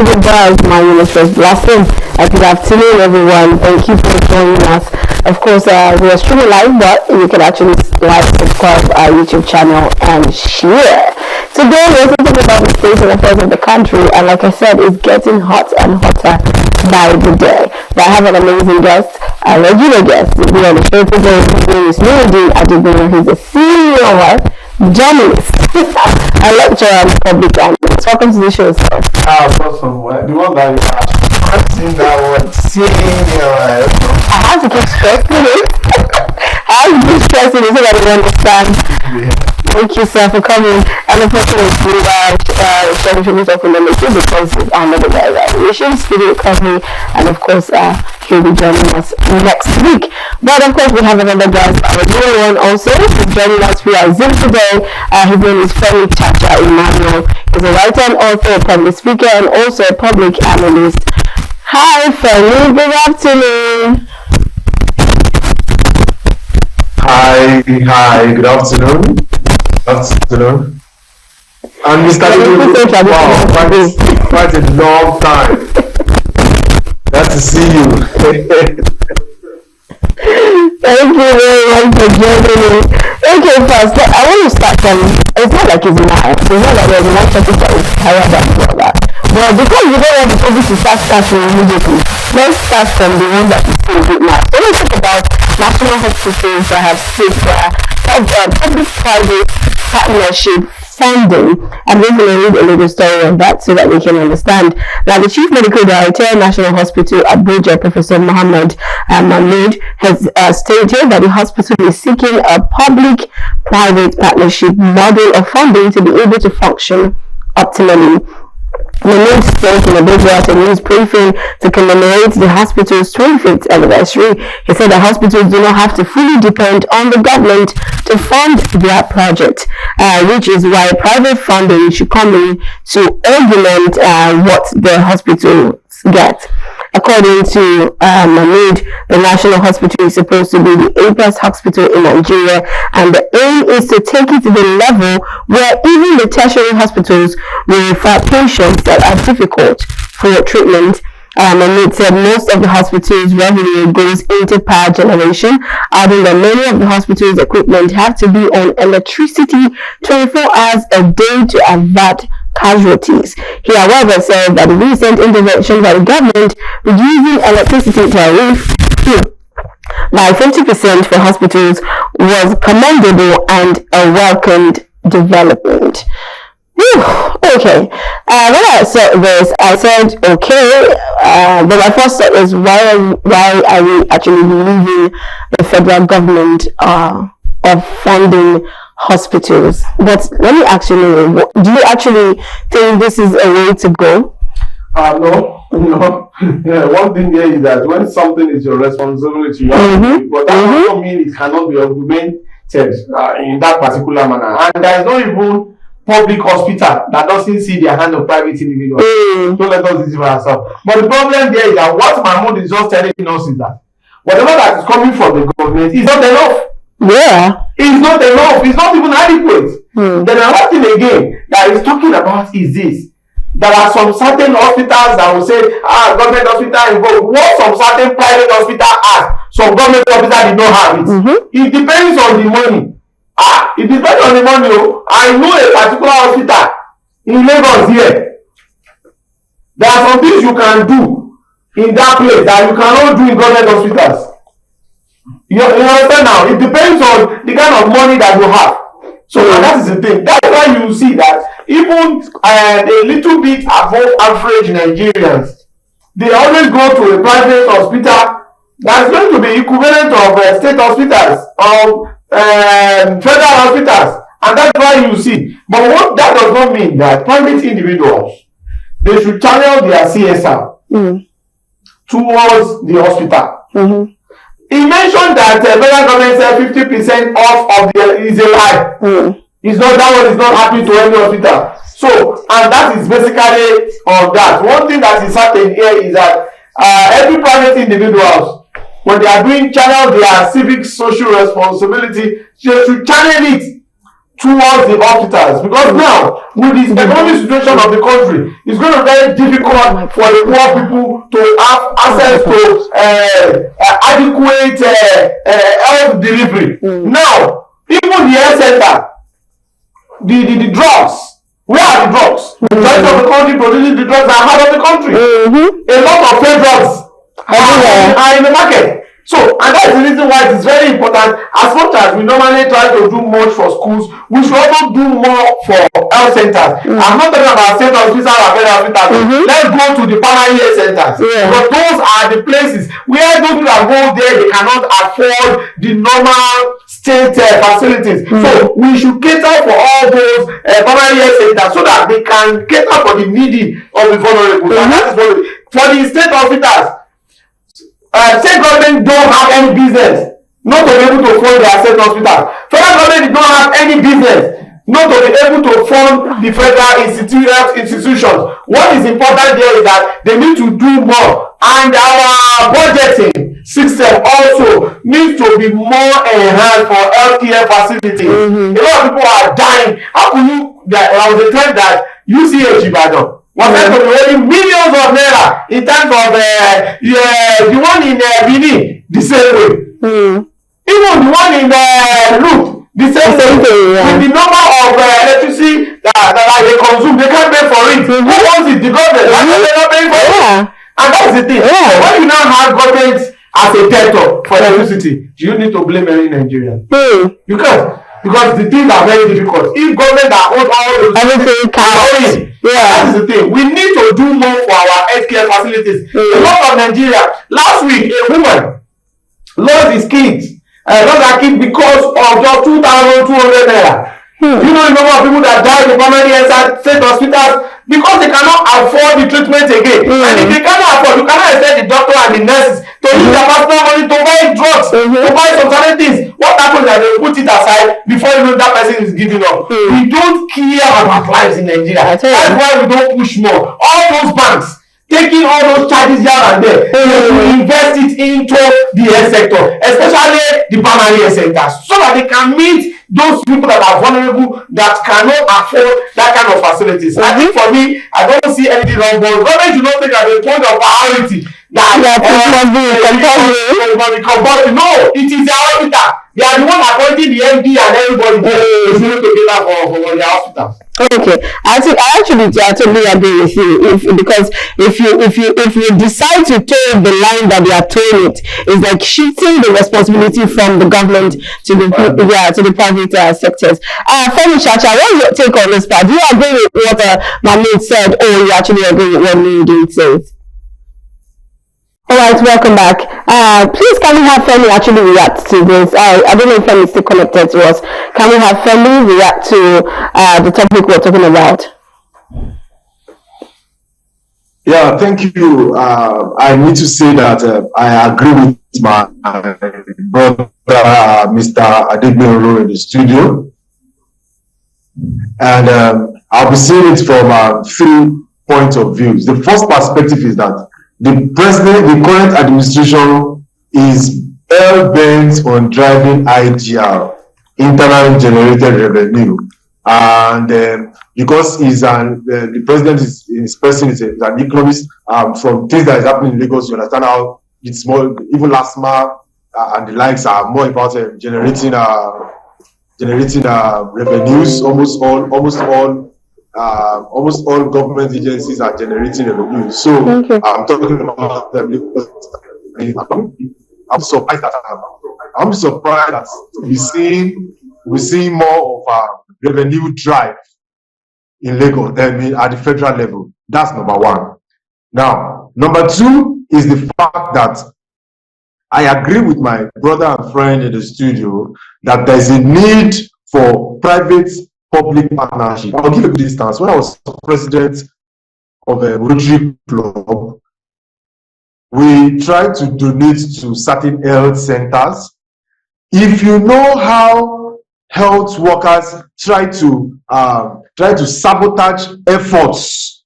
goodbye to my Ministers Blessing. Good afternoon, everyone. Thank you for joining us. Of course, we are streaming live, but you can actually like, subscribe our YouTube channel and share. Today, we're talking about the state and affairs of the country, and like I said, it's getting hot and hotter by the day. But I have an amazing guest, a regular guest. We're on the show today. His name is Nuruddin Adegboyan. He's a senior journalist, a lecturer on public analytics. Welcome to the show, sir. Awesome. The one that you have seen that one, I have to keep stressing it. I have to keep stressing it so that you understand. Yeah. Thank you, sir, for coming. And the person is sharing things off in the meeting because it's another guy, right? We should studio recovery, and of course, he'll be joining us next week. But of course, we have another guest, our new one also. He's joining us via Zoom today. His name is Femi Chacha Emmanuel. He's a writer and author, a public speaker, and also a public analyst. Hi, Femi. Good afternoon. Hi. Good afternoon. And we started quite a long time. Glad to see you. Thank you very much for joining me. Okay, first, I want to start from, it's not like it's now. It's not like there's one topic that is higher than the other. But because we don't want the topic to start starting immediately, let's start from the one that is still good now. So let's talk about national hospitals that have public-private partnership funding. I'm going to read a little story of that so that we can understand. Now, the Chief Medical Director, National Hospital Abuja, Professor Mohammed Mahmood, has stated that the hospital is seeking a public-private partnership model of funding to be able to function optimally. Mahmood spoke in Abuja at a news briefing to commemorate the hospital's 25th anniversary. He said that hospitals do not have to fully depend on the government to fund their project, which is why private funding should come in to augment what the hospitals get. According to Mahmood, the National Hospital is supposed to be the apex hospital in Nigeria, and the aim is to take it to the level where even the tertiary hospitals will refer patients that are difficult for treatment. Mahmood said most of the hospital's revenue goes into power generation, adding that many of the hospital's equipment have to be on electricity 24 hours a day to avert casualties. He, however, said that the recent intervention by the government reducing electricity tariff by 50% for hospitals was commendable and a welcomed development. Whew, okay. When I saw this, I said, okay, but my first thought is, why are we actually leaving the federal government of funding hospitals? But let me actually, do you actually think this is a way to go? No. Yeah, one thing here is that when something is your responsibility, you have to do it. But that doesn't mean it cannot be augmented in that particular manner. And there is not even public hospital that doesn't see their hand of private individuals. Don't let us deceive ourselves. But the problem there is that what Mahmoud is just telling us is that whatever that is coming from the government is not enough. Yeah. It's not enough. It's not even adequate. Then another thing again that he's talking about is this. There are some certain hospitals that will say, government hospital involved. What some certain private hospital have, some government hospital did not have it. It depends on the money. It depends on the money. I know a particular hospital in Lagos here. There are some things you can do in that place that you cannot do in government hospitals. You understand now? It depends on the kind of money that you have. So that is the thing. That's why you see that even a little bit above average Nigerians, they always go to a private hospital that's going to be equivalent of state hospitals or federal hospitals, and that's why you see. But what that does not mean that private individuals, they should channel their CSR towards the hospital. He mentioned that federal government said 50% off of the is a lie. It's not, that one is not happening to any hospital. So, and that is basically on that. One thing that is certain here is that every private individuals, when they are doing channel their civic social responsibility, they should channel it towards the hospitals, because now with this economic situation of the country, it's going to be very difficult for the poor people to have access to adequate health delivery. Now, even the health center, the drugs, where are the drugs? The majority of the country producing the drugs are out of the country. A lot of fake drugs are in the market. So, and that's the reason why it is very important. As much as we normally try to do much for schools, we should also do more for health centers. I'm not talking about state hospitals or federal hospitals. Let's go to the primary health centers. Because those are the places where those people that go there, they cannot afford the normal state facilities. So we should cater for all those primary health centers so that they can cater for the needy of the vulnerable. And that is what for the state hospitals. State government don't have any business not to be able to fund their state hospital. Federal government don't have any business not to be able to fund the federal institutions. What is important there is that they need to do more, and our budgeting system also needs to be more enhanced for healthcare facilities. A lot of people are dying. How can you? There was a time that UCH Ibadan was meant to be earning millions of naira in terms of the one in Benin, the same way. Even the one in Loop, the same way. With the number of electricity that they consume, they can't pay for it. Who wants it? The government. They're not paying for it. And that's the thing. So when you now have government as a debtor for electricity, do you need to blame any Nigerian? You can't. Because the things are very difficult. If government that owns all those everything can that is the thing. We need to do more for our healthcare facilities. A lot of Nigeria. Last week, a woman lost his kids. Lost her kid because of just 2,200 naira. You know the number of people that died in primary health state hospitals because they cannot afford the treatment again. And if they cannot afford, you cannot expect the doctor and the nurses to use their personal money to buy drugs, to buy some certain things. What happens is that they put it aside before you know that person is giving up. We don't care about lives in Nigeria. That's why we don't push more. All those banks taking all those charges here and there to invest it into the health sector, especially the primary health centers, so that they can meet those people that are vulnerable that cannot afford that kind of facilities. I think for me, I don't see anything wrong, but government should not take as a point of priority that it must be compulsory. No, it is their hospital. They are the one appointing the MD and everybody is going to get that for their hospitals. Okay, I totally agree with you. Because if you decide to toe the line that they are toeing it's like shifting the responsibility from the government to the private sectors. Femi Chacha, what is your take on this part? Do you agree with what Mahmood said, or you actually agree with what Nuyideen says? All right, welcome back. Please, can we have Femi actually react to this? I don't know if Femi is still connected to us. Can we have Femi react to the topic we're talking about? Yeah, thank you. I need to say that I agree with my brother, Mr. Adegbero, in the studio. And I'll be seeing it from 3 points of view. The first perspective is that the current administration is hell-bent on driving IGR, internally generated revenue, and because the president is an economist, from things that is happening in Lagos, you understand how it's more. Even LASMA and the likes are more about generating revenues. Almost all government agencies are generating revenue. So I'm talking about them because I'm surprised that we're seeing more of a revenue drive in Lagos than at the federal level. That's number one. Now, number two is the fact that I agree with my brother and friend in the studio that there's a need for private-public partnership. I'll give a good instance. When I was president of a Rotary Club, we tried to donate to certain health centers. If you know how health workers try to sabotage efforts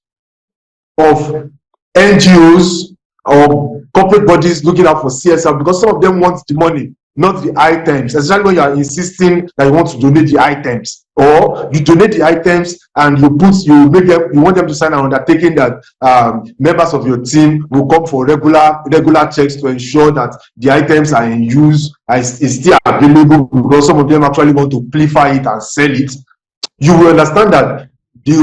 of NGOs or corporate bodies looking out for CSR, because some of them want the money, not the items, especially when you are insisting that you want to donate the items, or you donate the items and you want them to sign an undertaking that members of your team will come for regular checks to ensure that the items are in use, is still available, because some of them actually want to amplify it and sell it. You will understand that the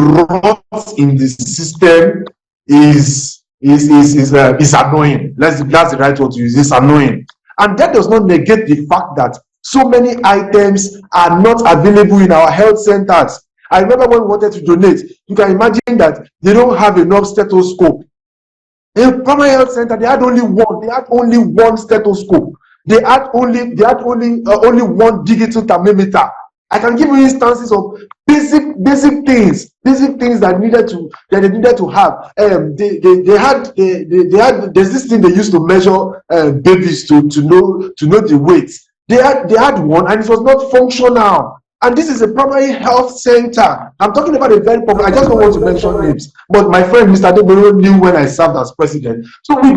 rot in the system is annoying. That's the right word to use. It's annoying. And that does not negate the fact that so many items are not available in our health centers. I remember when we wanted to donate, you can imagine that they don't have enough stethoscope. In primary health center, they had only one stethoscope. They had only one digital thermometer. I can give you instances of basic things that they needed to have. There's this thing they used to measure babies to know the weight. They had one, and it was not functional. And this is a primary health center. I'm talking about a very popular. I just don't want to mention names, but my friend Mr. Deboro knew when I served as president. So we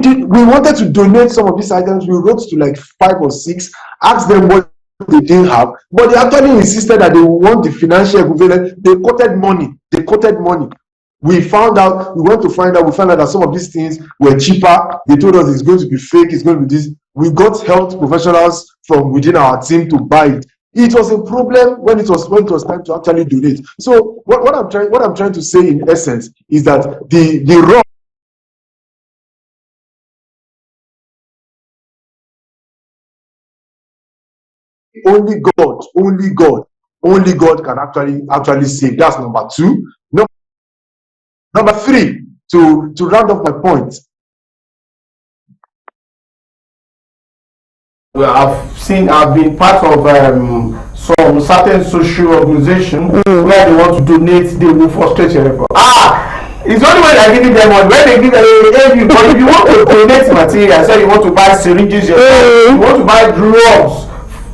wanted to donate some of these items. We wrote to like 5 or 6, asked them what they didn't have, but they actually insisted that they want the financial equivalent. They quoted money. We found out that some of these things were cheaper. They told us it's going to be fake, it's going to be this. We got health professionals from within our team to buy it. It was a problem when it was time to actually donate. So what I'm trying to say in essence is that the raw only God can actually save. That's number 2. Number 3, to round off my point. Well, I've been part of some certain social organization where they want to donate, they will frustrate your effort. It's only when they're giving them money. When they give them, if you want to donate material, so you want to buy syringes yourself, you want to buy drugs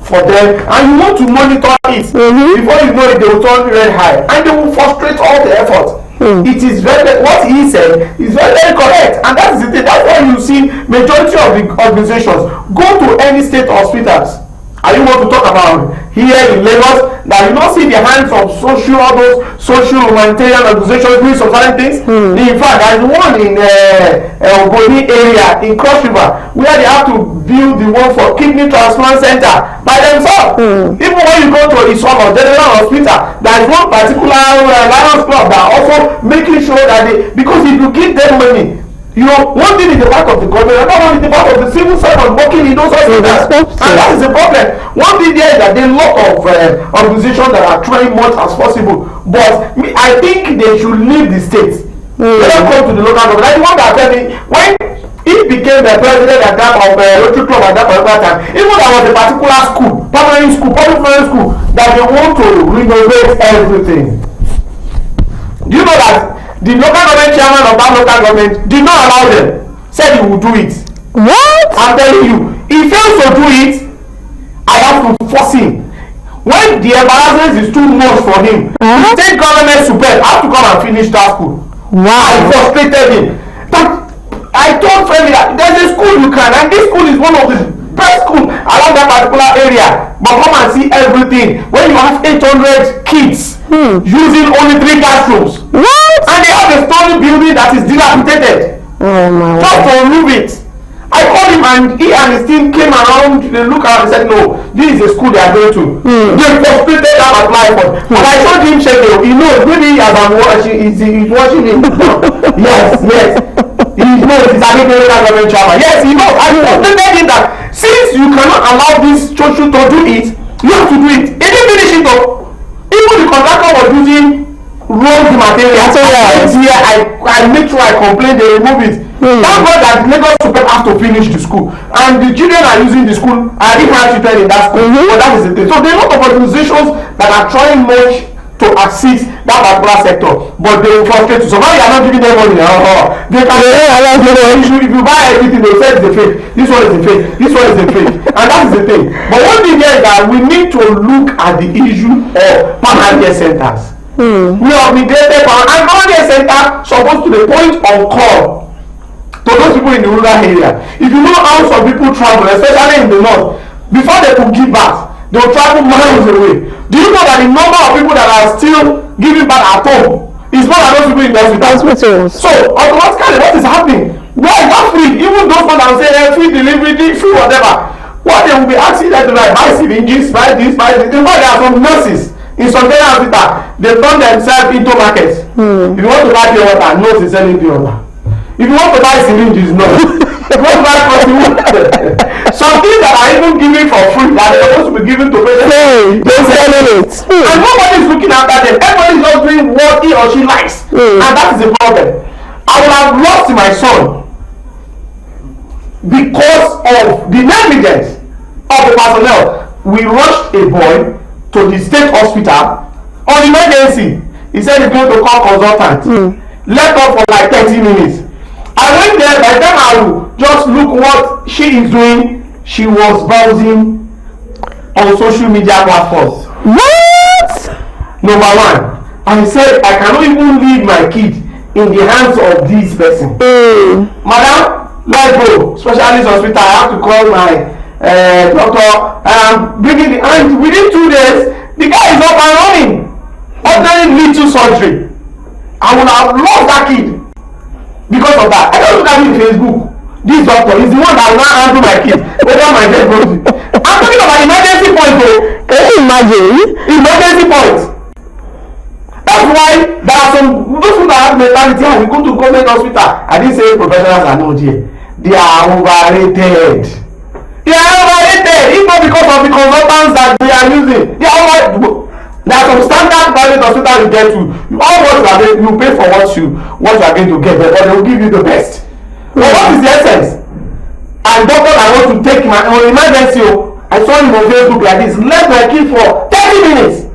for them, and you want to monitor it. Before you know it, they will turn red high, and they will frustrate all the effort. It is what he said is very, very correct, and that is the thing. That's why you see majority of the organizations go to any state hospitals. And you want to talk about here in Lagos that you don't see the hands of all those social humanitarian organizations doing some certain things. In fact, there is one in Ogoni area in Cross River where they have to build the one for kidney transplant center by themselves. Even when you go to Isolo General Hospital, there is one particular Lions Club that are also making sure that because if you give them money, one thing is the part of the government, another one is the part of the civil servant working in those hospitals, and that is the problem. One thing there is that there are a lot of organizations that are trying much as possible, but I think they should leave the state. They don't come to the local government. Like the one that tell me when he became the president at that of Rotary Club at that particular time, even there was a particular school, public primary school, that they want to renovate everything. Do you know that the local government chairman of that local government did not allow them, said he would do it? What? I'm telling you, he fails to do it, I have to force him. When the embarrassment is too much for him, the state government super have to come and finish that school. Wow. I frustrated him. But I told Femi that there's a school you can, and this school is one of the best schools around that particular area. But come and see everything. When you have 800 kids using only 3 classrooms. What? And they have a story building that is dilapidated. Oh my just to remove it. I called him and he and his team came around, they looked around and said, no, this is a school they are going to. They frustrated that apply for. And I showed him Sheffield. He knows, maybe as I'm watching, he's watching him. Yes. He knows he's a local government chairman. Yes, he knows. I frustrated him that since you cannot allow this church to do it, you have to do it. He didn't finish it though. Even the contractor was using wrong material. So I make sure I complain, they remove it. Thank God that Lagos Super have to finish the school, and the children are using the school. I didn't have children in that school, but that is the thing. So there are a lot of organizations that are trying much to assist that particular sector, but they will frustrate you. So now you are not giving them money. They can if you buy everything, they say it's a fake. This one is a fake. This one is a fake, and that is the thing. But one thing here is that we need to look at the issue of permanent centers. We have neglected and permanent center supposed to be point on call to those people in the rural area. If you know how some people travel, especially in the north, before they could give birth, they will travel miles away. Do you know that the number of people that are still giving birth at home is more than those people in the hospital? So automatically, what is happening? Why is that free? Even those ones that will say free delivery, free whatever. What they will be asking them to buy syringes, buy this, buy this. In fact, there are some nurses in some general hospital, they turn themselves into markets. If you want to buy pure water, nurse is selling pure water. If you want to buy syringes, no. If you want to buy protein, some things that are even given for free that are supposed to be given to patients, they're selling it. And nobody is looking after them. Everybody is just doing what he or she likes, and that is the problem. I would have lost my son because of the negligence of the personnel. We rushed a boy to the state hospital on emergency. He said he's going to call consultant. Left up for like 30 minutes. I went there. By the time I would just look what she is doing, she was browsing on social media platforms. What? Number one, I said I cannot even leave my kid in the hands of this person. Madam, let's go. Specialist hospital. I have to call my doctor. Bringing the and within 2 days, the guy is up and running. Ordinary little surgery. I would have lost that kid because of that. I just look at me on Facebook. This doctor is the one that will not handle my kid, whether my dead body. I'm talking about emergency point though. Can you imagine? Emergency point. That's why there are some those people that have mentality. We go to government hospital. I didn't say professionals are not here. They are overrated. They are overrated. It's not because of the consultants that they are using. They are overrated. There are some standard private hospital you get to. All what you are getting, you pay for what you are going to get there, but they will give you the best. But what is the essence? And doctor, I want to take my own emergency. I saw him on Facebook like this. Left my kid for 30 minutes.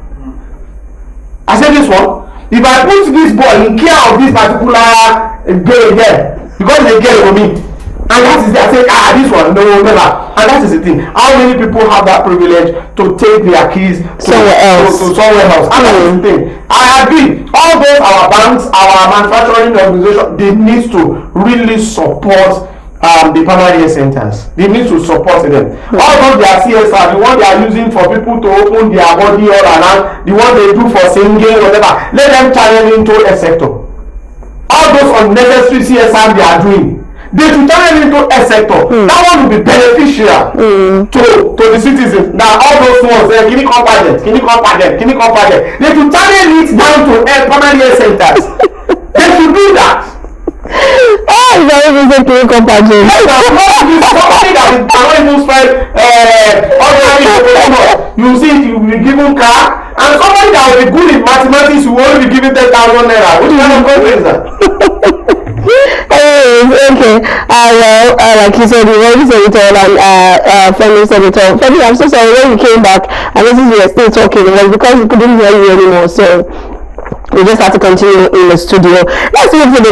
I said this one. If I put this boy in care of this particular girl here, because they get for me. And that is it. I say, this one, no, never. And that is the thing. How many people have that privilege to take their keys to somewhere else? And that is the thing. I agree. All those our banks, our manufacturing organization, they need to really support the primary health centers. They need to support them. All those their CSR, the one they are using for people to open their body all around, the one they do for singing, whatever, let them channel into a sector. All those unnecessary CSR they are doing, they should turn it into a sector. That one will be beneficial to the citizens. Now all those ones, can you come pageant? They should turn it down to primary health centers. They should do that. Very easy to compagine. Somebody that is not even spend ordinary. You see it, you will be given car, and somebody that will be good in mathematics will only be given 10,000 naira. Which kind of country is that? Okay. Well, like you said, you already said it all, and Femi said it all. Femi, I'm so sorry when you came back and this is you were still talking. It was because we couldn't hear you anymore, so we just had to continue in the studio. Let's move to the